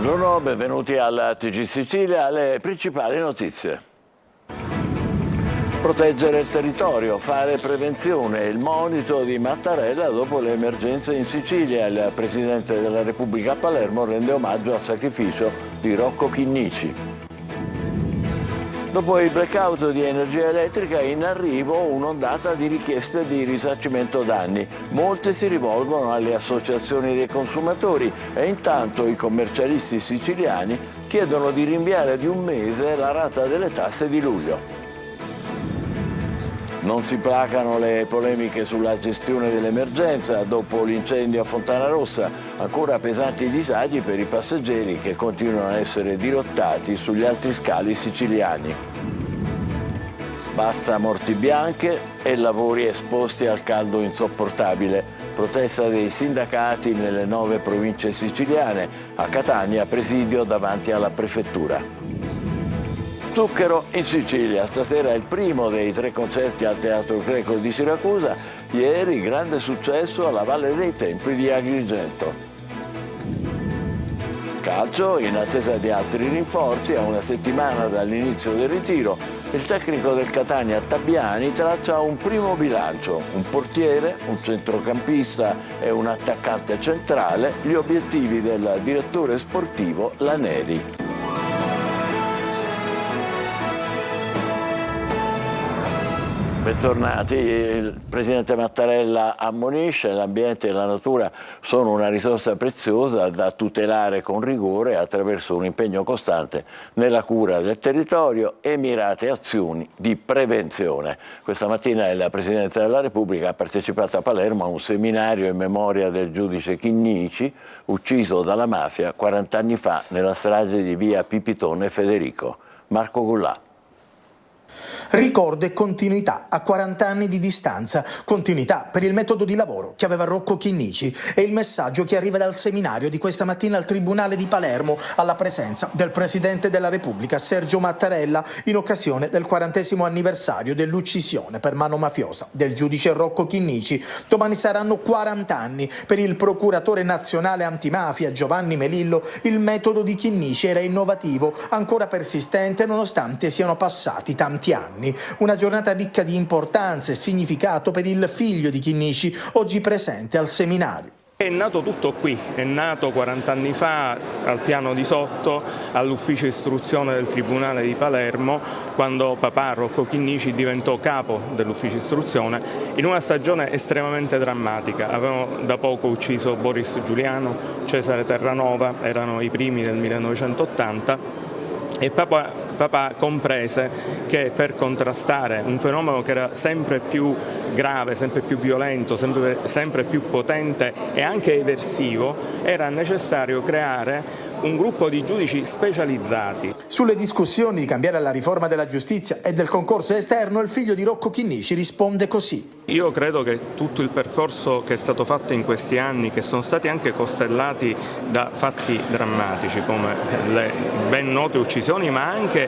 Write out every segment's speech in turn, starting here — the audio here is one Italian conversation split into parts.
Buongiorno, benvenuti alla TG Sicilia, alle principali notizie. Proteggere il territorio, fare prevenzione, il monito di Mattarella dopo le emergenze in Sicilia. Il Presidente della Repubblica a Palermo rende omaggio al sacrificio di Rocco Chinnici. Dopo i blackout di energia elettrica in arrivo un'ondata di richieste di risarcimento danni. Molti si rivolgono alle associazioni dei consumatori e intanto i commercialisti siciliani chiedono di rinviare di un mese la rata delle tasse di luglio. Non si placano le polemiche sulla gestione dell'emergenza dopo l'incendio a Fontanarossa, ancora pesanti disagi per i passeggeri che continuano a essere dirottati sugli altri scali siciliani. Basta morti bianche e lavori esposti al caldo insopportabile. Protesta dei sindacati nelle 9 province siciliane, a Catania presidio davanti alla prefettura. Zucchero in Sicilia, stasera è il primo dei 3 concerti al Teatro Greco di Siracusa, ieri grande successo alla Valle dei Templi di Agrigento. Calcio, in attesa di altri rinforzi, a una settimana dall'inizio del ritiro, il tecnico del Catania Tabbiani traccia un primo bilancio, un portiere, un centrocampista e un attaccante centrale, gli obiettivi del direttore sportivo Laneri. Bentornati, il Presidente Mattarella ammonisce: l'ambiente e la natura sono una risorsa preziosa da tutelare con rigore attraverso un impegno costante nella cura del territorio e mirate azioni di prevenzione. Questa mattina il Presidente della Repubblica ha partecipato a Palermo a un seminario in memoria del giudice Chinnici, ucciso dalla mafia 40 anni fa nella strage di via Pipitone Federico. Marco Gullà. Ricordo e continuità a 40 anni di distanza, continuità per il metodo di lavoro che aveva Rocco Chinnici e il messaggio che arriva dal seminario di questa mattina al Tribunale di Palermo alla presenza del Presidente della Repubblica Sergio Mattarella in occasione del 40° anniversario dell'uccisione per mano mafiosa del giudice Rocco Chinnici. Domani saranno 40 anni per il procuratore nazionale antimafia Giovanni Melillo. Il metodo di Chinnici era innovativo, ancora persistente nonostante siano passati tanti anni. Una giornata ricca di importanza e significato per il figlio di Chinnici, oggi presente al seminario. È nato tutto qui, è nato 40 anni fa al piano di sotto, all'ufficio istruzione del Tribunale di Palermo, quando papà Rocco Chinnici diventò capo dell'ufficio istruzione in una stagione estremamente drammatica. Avevano da poco ucciso Boris Giuliano, Cesare Terranova, erano i primi del 1980 e papà comprese che per contrastare un fenomeno che era sempre più grave, sempre più violento, sempre più potente e anche eversivo, era necessario creare un gruppo di giudici specializzati. Sulle discussioni di cambiare la riforma della giustizia e del concorso esterno, il figlio di Rocco Chinnici risponde così. Io credo che tutto il percorso che è stato fatto in questi anni, che sono stati anche costellati da fatti drammatici come le ben note uccisioni, ma anche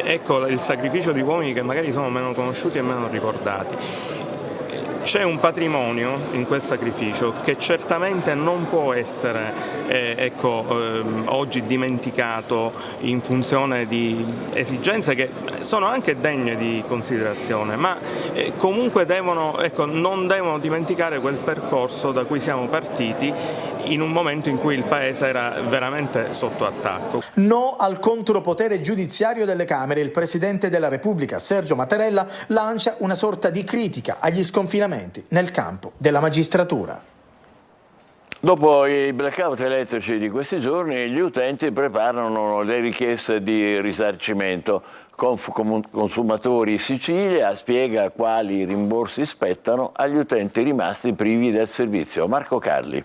il sacrificio di uomini che magari sono meno conosciuti e meno ricordati. C'è un patrimonio in quel sacrificio che certamente non può essere oggi dimenticato in funzione di esigenze che sono anche degne di considerazione, ma comunque non devono dimenticare quel percorso da cui siamo partiti in un momento in cui il Paese era veramente sotto attacco. No al contropotere giudiziario delle Camere. Il Presidente della Repubblica, Sergio Mattarella, lancia una sorta di critica agli sconfinamenti nel campo della magistratura. Dopo i blackout elettrici di questi giorni, gli utenti preparano le richieste di risarcimento. Consumatori Sicilia spiega quali rimborsi spettano agli utenti rimasti privi del servizio. Marco Carli.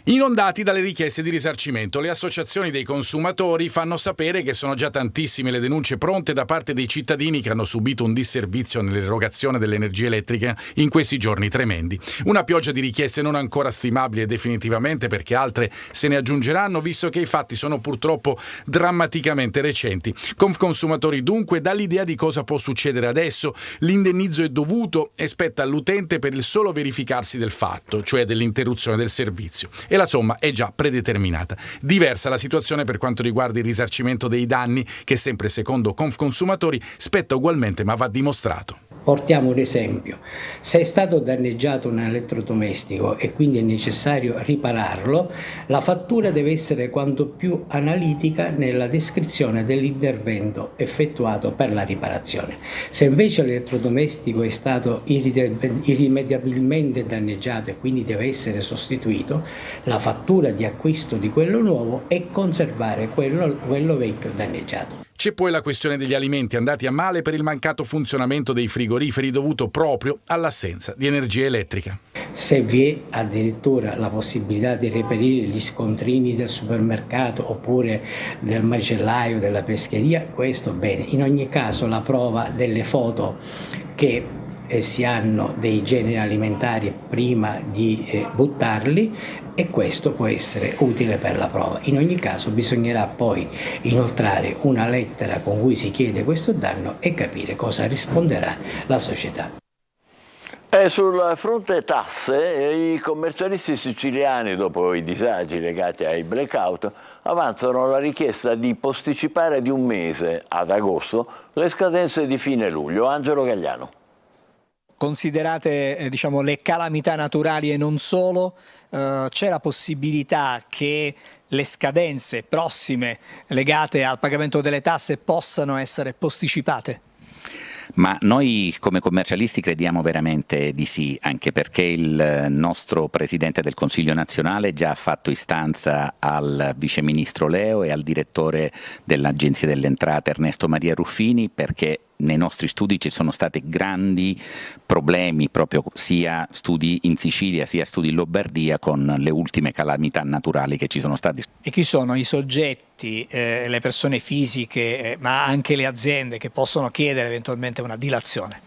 Inondati dalle richieste di risarcimento, le associazioni dei consumatori fanno sapere che sono già tantissime le denunce pronte da parte dei cittadini che hanno subito un disservizio nell'erogazione dell'energia elettrica in questi giorni tremendi. Una pioggia di richieste non ancora stimabile definitivamente, perché altre se ne aggiungeranno, visto che i fatti sono purtroppo drammaticamente recenti. Consumatori dunque dà l'idea di cosa può succedere adesso. L'indennizzo è dovuto e spetta all'utente per il solo verificarsi del fatto, cioè dell'interruzione del servizio. E e la somma è già predeterminata. Diversa la situazione per quanto riguarda il risarcimento dei danni, che sempre secondo Confconsumatori spetta ugualmente ma va dimostrato. Portiamo un esempio: se è stato danneggiato un elettrodomestico e quindi è necessario ripararlo, la fattura deve essere quanto più analitica nella descrizione dell'intervento effettuato per la riparazione. Se invece l'elettrodomestico è stato irrimediabilmente danneggiato e quindi deve essere sostituito, la fattura di acquisto di quello nuovo è conservare quello vecchio danneggiato. C'è poi la questione degli alimenti andati a male per il mancato funzionamento dei frigoriferi dovuto proprio all'assenza di energia elettrica. Se vi è addirittura la possibilità di reperire gli scontrini del supermercato oppure del macellaio, della pescheria, questo bene. In ogni caso la prova delle foto che si hanno dei generi alimentari prima di buttarli, e questo può essere utile per la prova. In ogni caso bisognerà poi inoltrare una lettera con cui si chiede questo danno e capire cosa risponderà la società. E sul fronte tasse, i commercialisti siciliani, dopo i disagi legati ai blackout, avanzano la richiesta di posticipare di un mese, ad agosto, le scadenze di fine luglio. Angelo Gagliano. Considerate le calamità naturali e non solo, c'è la possibilità che le scadenze prossime legate al pagamento delle tasse possano essere posticipate? Ma noi come commercialisti crediamo veramente di sì, anche perché il nostro Presidente del Consiglio nazionale già ha fatto istanza al Vice Ministro Leo e al Direttore dell'Agenzia delle Entrate Ernesto Maria Ruffini, perché nei nostri studi ci sono stati grandi problemi, proprio sia studi in Sicilia sia studi in Lombardia, con le ultime calamità naturali che ci sono stati. E chi sono i soggetti, le persone fisiche, ma anche le aziende che possono chiedere eventualmente una dilazione?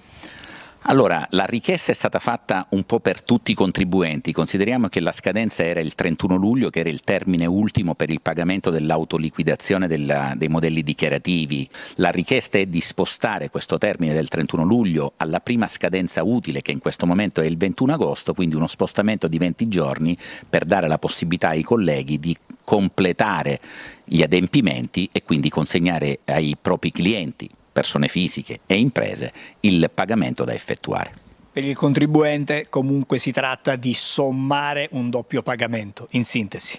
Allora, la richiesta è stata fatta un po' per tutti i contribuenti. Consideriamo che la scadenza era il 31 luglio, che era il termine ultimo per il pagamento dell'autoliquidazione dei modelli dichiarativi. La richiesta è di spostare questo termine del 31 luglio alla prima scadenza utile, che in questo momento è il 21 agosto, quindi uno spostamento di 20 giorni per dare la possibilità ai colleghi di completare gli adempimenti e quindi consegnare ai propri clienti, persone fisiche e imprese, il pagamento da effettuare. Per il contribuente comunque si tratta di sommare un doppio pagamento, in sintesi.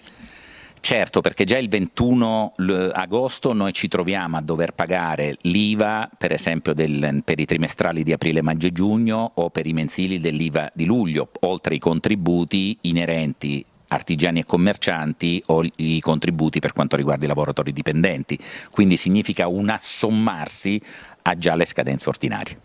Certo, perché già il 21 agosto noi ci troviamo a dover pagare l'IVA, per esempio per i trimestrali di aprile, maggio e giugno, o per i mensili dell'IVA di luglio, oltre ai contributi inerenti artigiani e commercianti o i contributi per quanto riguarda i lavoratori dipendenti, quindi significa un assommarsi a già le scadenze ordinarie.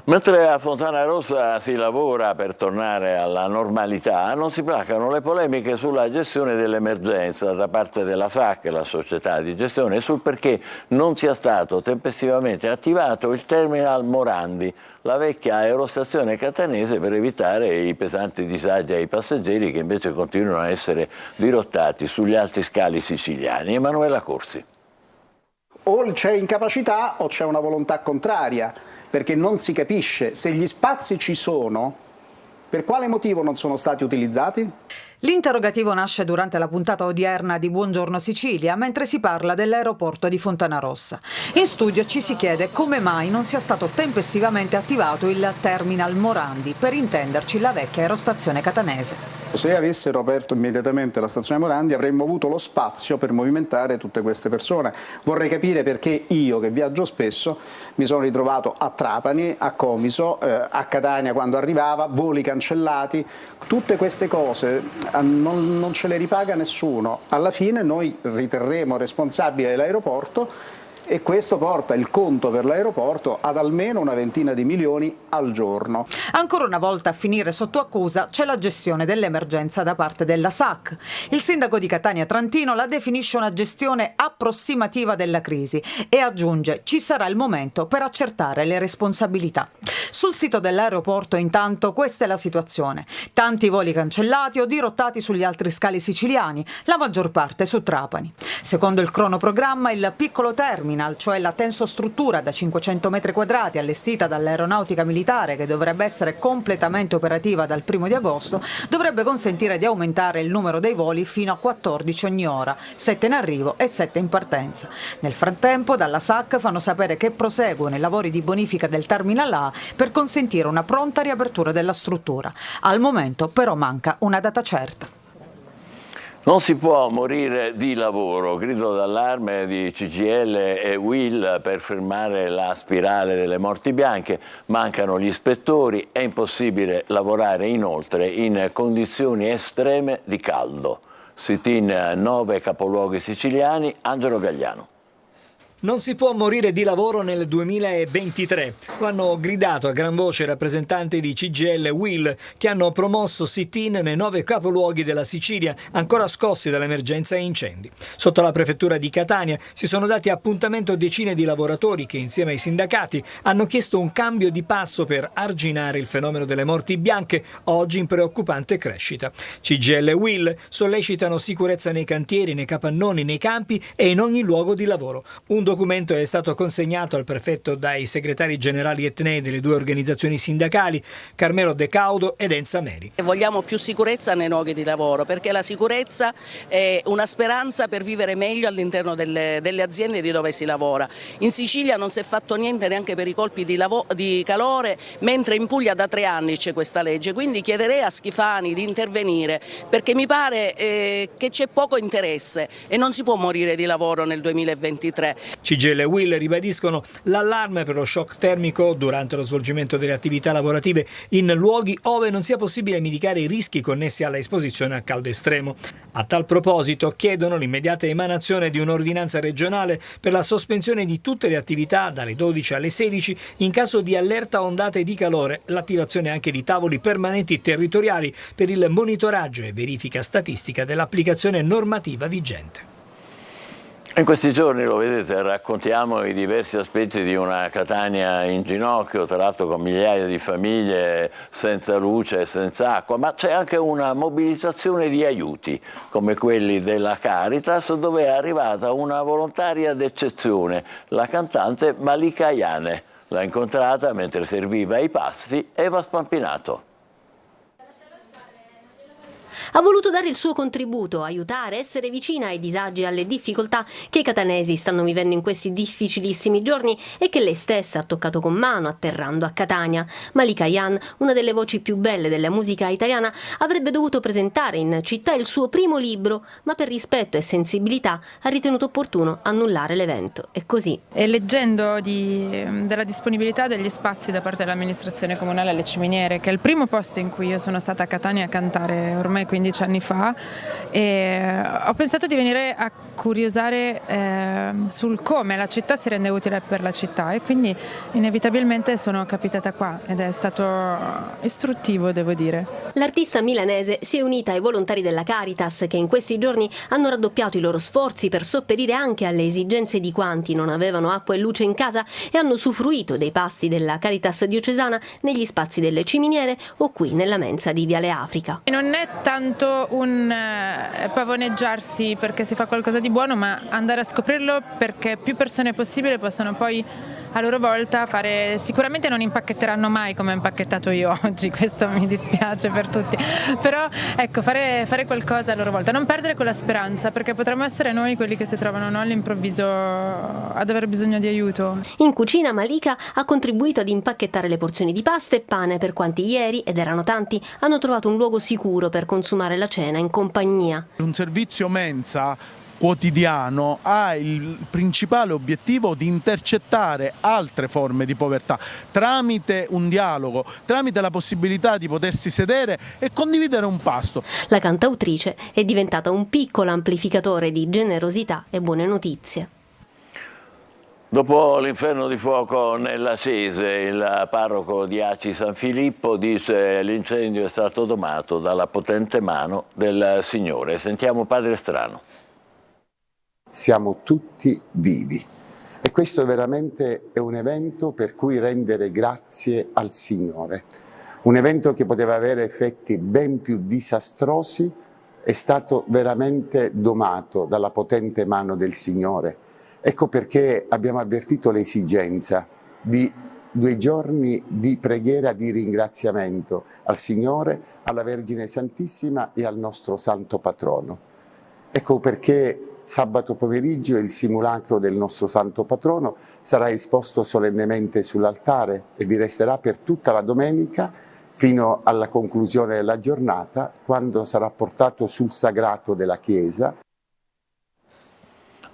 Mentre a Fontanarossa si lavora per tornare alla normalità, non si placano le polemiche sulla gestione dell'emergenza da parte della SAC, la società di gestione, e sul perché non sia stato tempestivamente attivato il terminal Morandi, la vecchia aerostazione catanese, per evitare i pesanti disagi ai passeggeri che invece continuano a essere dirottati sugli altri scali siciliani. Emanuela Corsi. O c'è incapacità o c'è una volontà contraria, perché non si capisce se gli spazi ci sono, per quale motivo non sono stati utilizzati? L'interrogativo nasce durante la puntata odierna di Buongiorno Sicilia, mentre si parla dell'aeroporto di Fontanarossa. In studio ci si chiede come mai non sia stato tempestivamente attivato il terminal Morandi, per intenderci la vecchia aerostazione catanese. Se avessero aperto immediatamente la stazione Morandi avremmo avuto lo spazio per movimentare tutte queste persone. Vorrei capire perché io, che viaggio spesso, mi sono ritrovato a Trapani, a Comiso, a Catania quando arrivava, voli cancellati, tutte queste cose non ce le ripaga nessuno. Alla fine noi riterremo responsabile l'aeroporto e questo porta il conto per l'aeroporto ad almeno una ventina di milioni al giorno. Ancora una volta a finire sotto accusa c'è la gestione dell'emergenza da parte della SAC. Il sindaco di Catania Trantino la definisce una gestione approssimativa della crisi e aggiunge: ci sarà il momento per accertare le responsabilità. Sul sito dell'aeroporto intanto questa è la situazione: tanti voli cancellati o dirottati sugli altri scali siciliani, la maggior parte su Trapani. Secondo il cronoprogramma il piccolo terminal Terminal, cioè la tensostruttura da 500 metri quadrati allestita dall'aeronautica militare, che dovrebbe essere completamente operativa dal 1 di agosto, dovrebbe consentire di aumentare il numero dei voli fino a 14 ogni ora, 7 in arrivo e 7 in partenza. Nel frattempo dalla SAC fanno sapere che proseguono i lavori di bonifica del Terminal A per consentire una pronta riapertura della struttura. Al momento però manca una data certa. Non si può morire di lavoro, grido d'allarme di CGIL e UIL per fermare la spirale delle morti bianche. Mancano gli ispettori, è impossibile lavorare inoltre in condizioni estreme di caldo. Sit-in 9 capoluoghi siciliani, Angelo Gagliano. Non si può morire di lavoro nel 2023. Lo hanno gridato a gran voce i rappresentanti di CGIL e UIL, che hanno promosso sit-in nei 9 capoluoghi della Sicilia, ancora scossi dall'emergenza incendi. Sotto la prefettura di Catania si sono dati appuntamento decine di lavoratori che, insieme ai sindacati, hanno chiesto un cambio di passo per arginare il fenomeno delle morti bianche, oggi in preoccupante crescita. CGIL e UIL sollecitano sicurezza nei cantieri, nei capannoni, nei campi e in ogni luogo di lavoro. Un documento è stato consegnato al prefetto dai segretari generali etnei delle 2 organizzazioni sindacali, Carmelo De Caudo ed Enza Meri. Vogliamo più sicurezza nei luoghi di lavoro, perché la sicurezza è una speranza per vivere meglio all'interno delle aziende di dove si lavora. In Sicilia non si è fatto niente neanche per i colpi di calore, mentre in Puglia da 3 anni c'è questa legge, quindi chiederei a Schifani di intervenire, perché mi pare che c'è poco interesse e non si può morire di lavoro nel 2023. CGIL e UIL ribadiscono l'allarme per lo shock termico durante lo svolgimento delle attività lavorative in luoghi ove non sia possibile mitigare i rischi connessi alla esposizione al caldo estremo. A tal proposito chiedono l'immediata emanazione di un'ordinanza regionale per la sospensione di tutte le attività dalle 12 alle 16 in caso di allerta ondate di calore, l'attivazione anche di tavoli permanenti territoriali per il monitoraggio e verifica statistica dell'applicazione normativa vigente. In questi giorni, lo vedete, raccontiamo i diversi aspetti di una Catania in ginocchio, tra l'altro con migliaia di famiglie senza luce e senza acqua, ma c'è anche una mobilitazione di aiuti, come quelli della Caritas, dove è arrivata una volontaria d'eccezione, la cantante Malika Ayane. L'ha incontrata mentre serviva i pasti Eva Spampinato. Ha voluto dare il suo contributo, aiutare, essere vicina ai disagi e alle difficoltà che i catanesi stanno vivendo in questi difficilissimi giorni e che lei stessa ha toccato con mano atterrando a Catania. Malika Ayane, una delle voci più belle della musica italiana, avrebbe dovuto presentare in città il suo primo libro, ma per rispetto e sensibilità ha ritenuto opportuno annullare l'evento. E così. E leggendo della disponibilità degli spazi da parte dell'amministrazione comunale alle Ciminiere, che è il primo posto in cui io sono stata a Catania a cantare ormai 15 anni fa, e ho pensato di venire a curiosare sul come la città si rende utile per la città, e quindi inevitabilmente sono capitata qua ed è stato istruttivo, devo dire. L'artista milanese si è unita ai volontari della Caritas, che in questi giorni hanno raddoppiato i loro sforzi per sopperire anche alle esigenze di quanti non avevano acqua e luce in casa e hanno usufruito dei pasti della Caritas diocesana negli spazi delle Ciminiere o qui nella mensa di Viale Africa. Non è tanto un pavoneggiarsi perché si fa qualcosa di buono, ma andare a scoprirlo perché più persone possibile possano poi a loro volta fare. Sicuramente non impacchetteranno mai come ho impacchettato io oggi, questo mi dispiace per tutti, però ecco, fare qualcosa a loro volta, non perdere quella speranza, perché potremmo essere noi quelli che si trovano all'improvviso ad aver bisogno di aiuto. In cucina Malika ha contribuito ad impacchettare le porzioni di pasta e pane per quanti ieri, ed erano tanti, hanno trovato un luogo sicuro per consumare la cena in compagnia. Un servizio mensa quotidiano ha il principale obiettivo di intercettare altre forme di povertà tramite un dialogo, tramite la possibilità di potersi sedere e condividere un pasto. La cantautrice è diventata un piccolo amplificatore di generosità e buone notizie. Dopo l'inferno di fuoco nella Cese, il parroco di Aci San Filippo dice che l'incendio è stato domato dalla potente mano del Signore. Sentiamo Padre Strano. Siamo tutti vivi e questo veramente è un evento per cui rendere grazie al Signore. Un evento che poteva avere effetti ben più disastrosi è stato veramente domato dalla potente mano del Signore, Ecco perché abbiamo avvertito l'esigenza di 2 giorni di preghiera, di ringraziamento al Signore, alla Vergine Santissima e al nostro Santo Patrono. Ecco perché sabato pomeriggio il simulacro del nostro Santo Patrono sarà esposto solennemente sull'altare e vi resterà per tutta la domenica fino alla conclusione della giornata, quando sarà portato sul sagrato della Chiesa.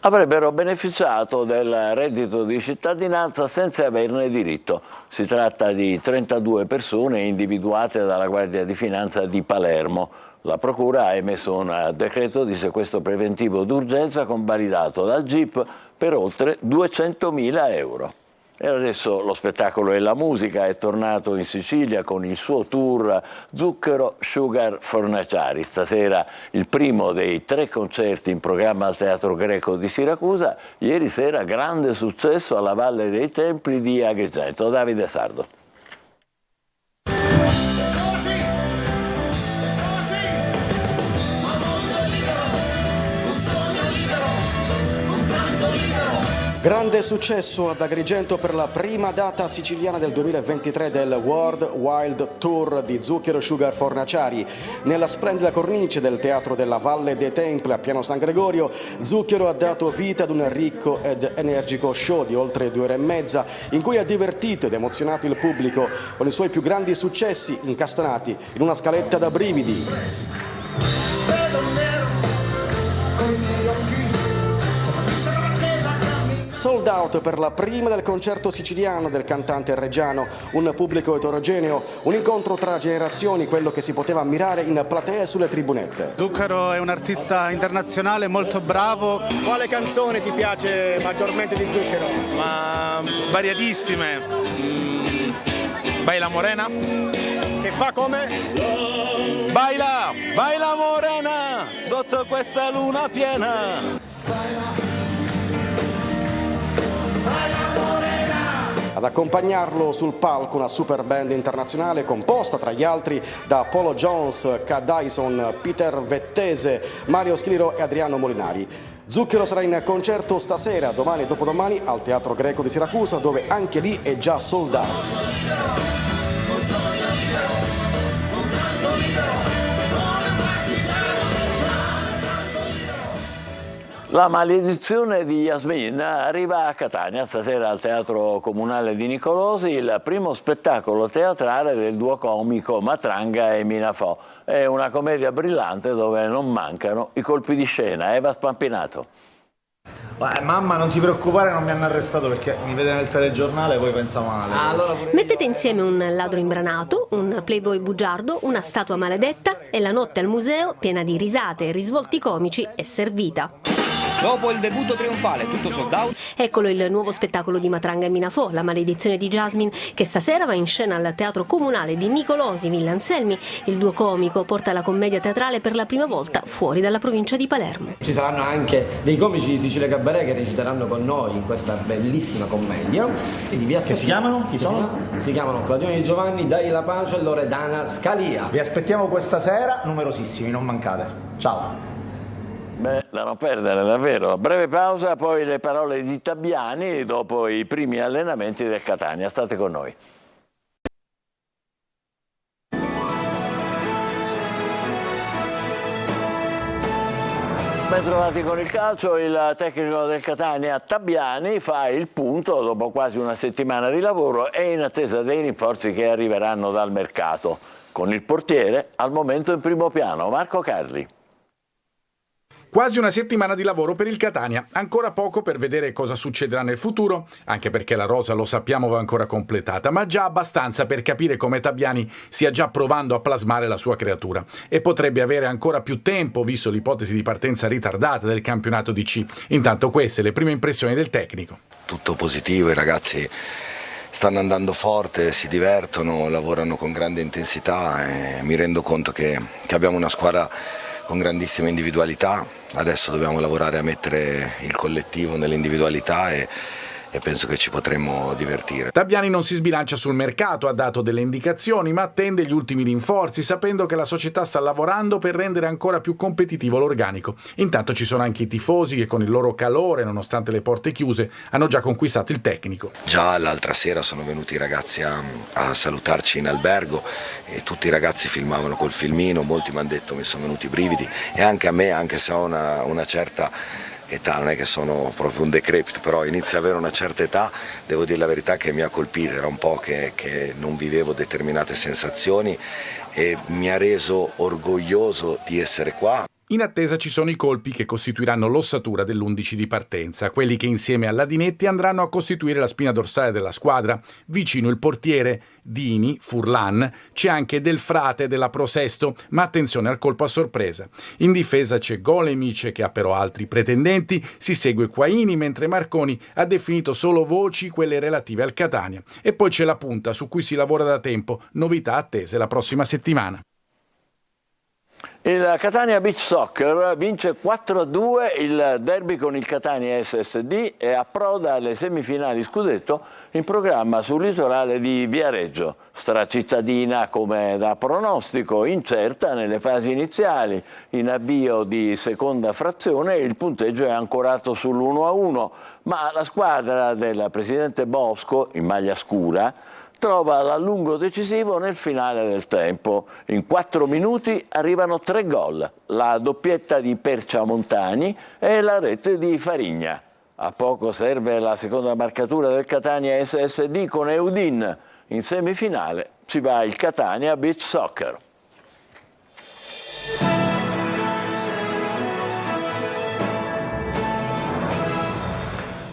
Avrebbero beneficiato del reddito di cittadinanza senza averne diritto. Si tratta di 32 persone individuate dalla Guardia di Finanza di Palermo. La Procura ha emesso un decreto di sequestro preventivo d'urgenza convalidato dal GIP per oltre 200.000 euro. E adesso lo spettacolo e la musica è tornato in Sicilia con il suo tour Zucchero Sugar Fornaciari. Stasera il primo dei 3 concerti in programma al Teatro Greco di Siracusa. Ieri sera grande successo alla Valle dei Templi di Agrigento. Davide Sardo. Grande successo ad Agrigento per la prima data siciliana del 2023 del World Wild Tour di Zucchero Sugar Fornaciari. Nella splendida cornice del Teatro della Valle dei Templi a Piano San Gregorio, Zucchero ha dato vita ad un ricco ed energico show di oltre 2 ore e mezza in cui ha divertito ed emozionato il pubblico con i suoi più grandi successi incastonati in una scaletta da brividi. Sold out per la prima del concerto siciliano del cantante reggiano, un pubblico eterogeneo, un incontro tra generazioni, quello che si poteva ammirare in platea e sulle tribunette. Zucchero è un artista internazionale molto bravo. Quale canzone ti piace maggiormente di Zucchero? Ma svariatissime. Baila Morena. Che fa come? Baila, baila Morena, sotto questa luna piena. Ad accompagnarlo sul palco una super band internazionale composta tra gli altri da Polo Jones, K. Dyson, Peter Vettese, Mario Schiliro e Adriano Molinari. Zucchero sarà in concerto stasera, domani e dopodomani al Teatro Greco di Siracusa, dove anche lì è già sold out. La maledizione di Yasmin arriva a Catania, stasera al Teatro Comunale di Nicolosi, il primo spettacolo teatrale del duo comico Matranga e Minafò. È una commedia brillante dove non mancano i colpi di scena. Eva Spampinato. Mamma, non ti preoccupare, non mi hanno arrestato perché mi vede nel telegiornale, poi pensa male. Mettete insieme un ladro imbranato, un playboy bugiardo, una statua maledetta e la notte al museo, piena di risate e risvolti comici, è servita. Dopo il debutto trionfale, tutto sold out. Eccolo il nuovo spettacolo di Matranga e Minafò, La maledizione di Jasmine, che stasera va in scena al Teatro Comunale di Nicolosi, Villa Anselmi. Il duo comico porta la commedia teatrale per la prima volta fuori dalla provincia di Palermo. Ci saranno anche dei comici di Sicilia Cabaret che reciteranno con noi in questa bellissima commedia. Quindi vi che si chiamano? Chi sono? Si chiamano Claudione Di Giovanni, Dai La Pace e Loredana Scalia. Vi aspettiamo questa sera, numerosissimi, non mancate. Ciao. Beh, da non perdere davvero. Breve pausa, poi le parole di Tabbiani dopo i primi allenamenti del Catania. State con noi. Ben trovati con il calcio, il tecnico del Catania Tabbiani fa il punto dopo quasi una settimana di lavoro e in attesa dei rinforzi che arriveranno dal mercato. Con il portiere al momento in primo piano, Marco Carli. Quasi una settimana di lavoro per il Catania, ancora poco per vedere cosa succederà nel futuro, anche perché la rosa, lo sappiamo, va ancora completata, ma già abbastanza per capire come Tabbiani stia già provando a plasmare la sua creatura. E potrebbe avere ancora più tempo, visto l'ipotesi di partenza ritardata del campionato di C. Intanto queste le prime impressioni del tecnico. Tutto positivo, i ragazzi stanno andando forte, si divertono, lavorano con grande intensità e mi rendo conto che abbiamo una squadra con grandissime individualità. Adesso dobbiamo lavorare a mettere il collettivo nelle individualità e e penso che ci potremmo divertire. Tabiani non si sbilancia sul mercato, ha dato delle indicazioni, ma attende gli ultimi rinforzi, sapendo che la società sta lavorando per rendere ancora più competitivo l'organico. Intanto ci sono anche i tifosi che con il loro calore, nonostante le porte chiuse, hanno già conquistato il tecnico. Già l'altra sera sono venuti i ragazzi a salutarci in albergo e tutti i ragazzi filmavano col filmino, molti mi hanno detto mi sono venuti i brividi, e anche a me, anche se ho una certa età, non è che sono proprio un decrepito, però inizio ad avere una certa età, devo dire la verità che mi ha colpito, era un po' che non vivevo determinate sensazioni e mi ha reso orgoglioso di essere qua. In attesa ci sono i colpi che costituiranno l'ossatura dell'11 di partenza, quelli che insieme a Ladinetti andranno a costituire la spina dorsale della squadra. Vicino il portiere Dini, Furlan, c'è anche Del Frate della Pro Sesto, ma attenzione al colpo a sorpresa. In difesa c'è Golemic che ha però altri pretendenti, si segue Quaini mentre Marconi ha definito solo voci, quelle relative al Catania. E poi c'è la punta su cui si lavora da tempo, novità attese la prossima settimana. Il Catania Beach Soccer vince 4-2 il derby con il Catania SSD e approda alle semifinali scudetto in programma sul litorale di Viareggio. Stracittadina come da pronostico, incerta nelle fasi iniziali, in avvio di seconda frazione il punteggio è ancorato sull'1-1, ma la squadra del presidente Bosco, in maglia scura, trova l'allungo decisivo nel finale del tempo. In 4 minuti arrivano 3 gol, la doppietta di Perciamontani e la rete di Farigna. A poco serve la seconda marcatura del Catania SSD con Eudin. In semifinale ci va il Catania Beach Soccer.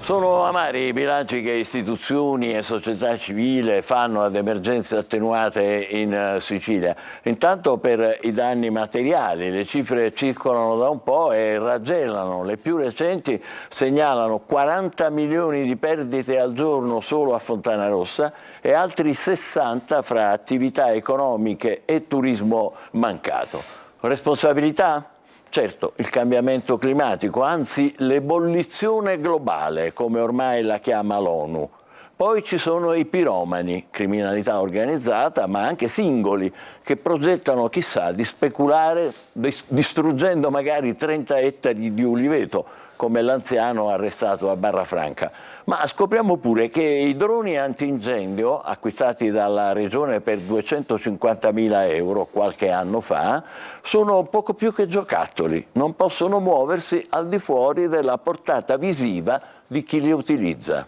Sono amari i bilanci che istituzioni e società civile fanno ad emergenze attenuate in Sicilia. Intanto per i danni materiali, le cifre circolano da un po' e raggelano. Le più recenti segnalano 40 milioni di perdite al giorno solo a Fontanarossa e altri 60 fra attività economiche e turismo mancato. Responsabilità? Certo, il cambiamento climatico, anzi l'ebollizione globale, come ormai la chiama l'ONU. Poi ci sono i piromani, criminalità organizzata, ma anche singoli, che progettano, chissà, di speculare distruggendo magari 30 ettari di uliveto, come l'anziano arrestato a Barrafranca. Ma scopriamo pure che i droni antincendio, acquistati dalla Regione per 250.000 euro qualche anno fa, sono poco più che giocattoli, non possono muoversi al di fuori della portata visiva di chi li utilizza.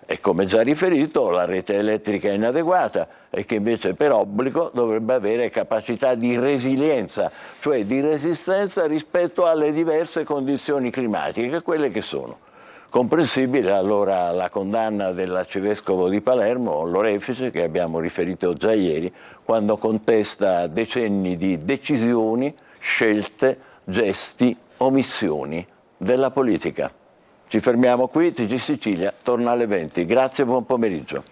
E come già riferito, la rete elettrica è inadeguata e che invece per obbligo dovrebbe avere capacità di resilienza, cioè di resistenza rispetto alle diverse condizioni climatiche, quelle che sono. Comprensibile allora la condanna dell'arcivescovo di Palermo, l'orefice, che abbiamo riferito già ieri, quando contesta decenni di decisioni, scelte, gesti, omissioni della politica. Ci fermiamo qui, TG Sicilia torna alle 20. Grazie e buon pomeriggio.